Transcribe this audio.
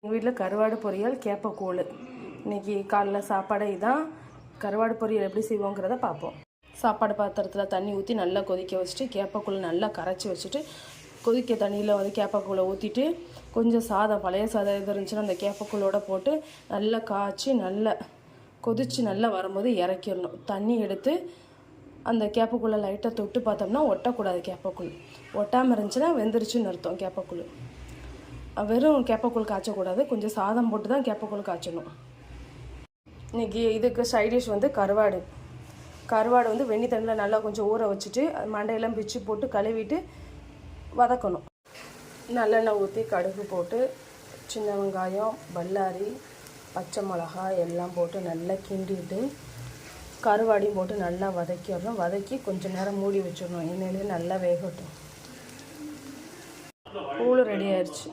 எங்கள் வீட்டில் கருவாடு பொரியல் கேப்பக்கூழ். இன்றைக்கி காலைல சாப்பாடே இதான். கருவாடு பொரியல் எப்படி செய்வோங்கிறத பார்ப்போம். சாப்பாடு பாத்திரத்தில் தண்ணி ஊற்றி நல்லா கொதிக்க வச்சுட்டு கேப்பக்கூழ் நல்லா கரைச்சி வச்சுட்டு கொதிக்க தண்ணியில் வந்து கேப்பக்கூழை ஊற்றிட்டு கொஞ்சம் சாதம் பழைய சாதம் எது இருந்துச்சுன்னா அந்த கேப்பக்கூழோடு போட்டு நல்லா காய்ச்சி நல்லா கொதித்து நல்லா வரும்போது இறக்கிடணும். தண்ணி எடுத்து அந்த கேப்பக்கூழை லைட்டாக தொட்டு பார்த்தோம்னா ஒட்டக்கூடாது. கேப்பக்கூழ் ஒட்டாமல் இருந்துச்சுன்னா வெந்துருச்சுன்னு அர்த்தம். கேப்பக்கூழ் வெறும் கேப்பக்கூழ் காய்ச்சக்கூடாது, கொஞ்சம் சாதம் போட்டு தான் கேப்பக்கூழ் காய்ச்சணும். இன்றைக்கி இதுக்கு சைடிஷ் வந்து கருவாடு வந்து வெண்ணி தண்ணியில் நல்லா கொஞ்சம் ஊற வச்சுட்டு மண்டையெல்லாம் பிச்சு போட்டு கழுவிட்டு வதக்கணும். நல்லெண்ணெய் ஊற்றி கடுகு போட்டு சின்ன வெங்காயம், பல்லாரி, பச்சை மிளகாய் எல்லாம் போட்டு நல்லா கிண்டிட்டு கருவாடையும் போட்டு நல்லா வதக்கிடணும். வதக்கி கொஞ்சம் நேரம் மூடி வச்சிடணும். எண்ணெயிலே நல்லா வேகட்டும். கூழ் ரெடி ஆயிடுச்சு.